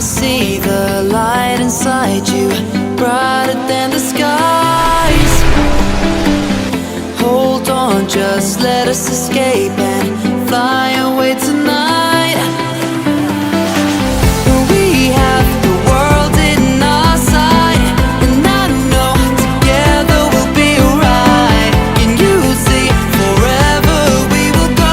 see the light inside you, brighter than the skies. Hold on, just let us escape and fly away tonight. We have the world in our sight, and I know together we'll be alright. Can you see forever we will go?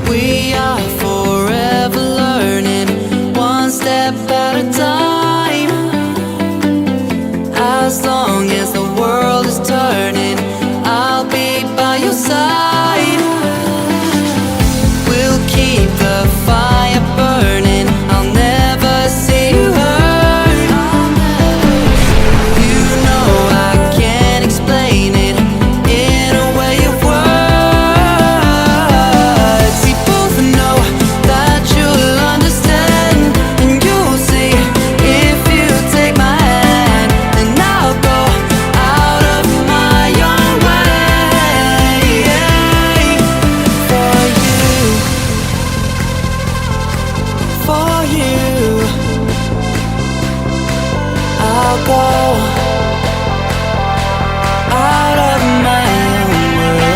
We are forever learning, one step at a time. As long as the world is turning, I'll be by your side. We'll keep the fire burning, I'll never see you hurt. You know I can't explain it in a way of words. We both know that you'll understand, and you'll see if you take my hand, and I'll go out of my own way for you, for you. I'll go out of my own way.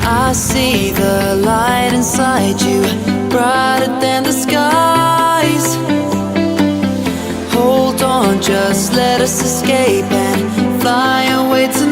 I see the light inside you, brighter than the skies. Hold on, just let us escape and fly away to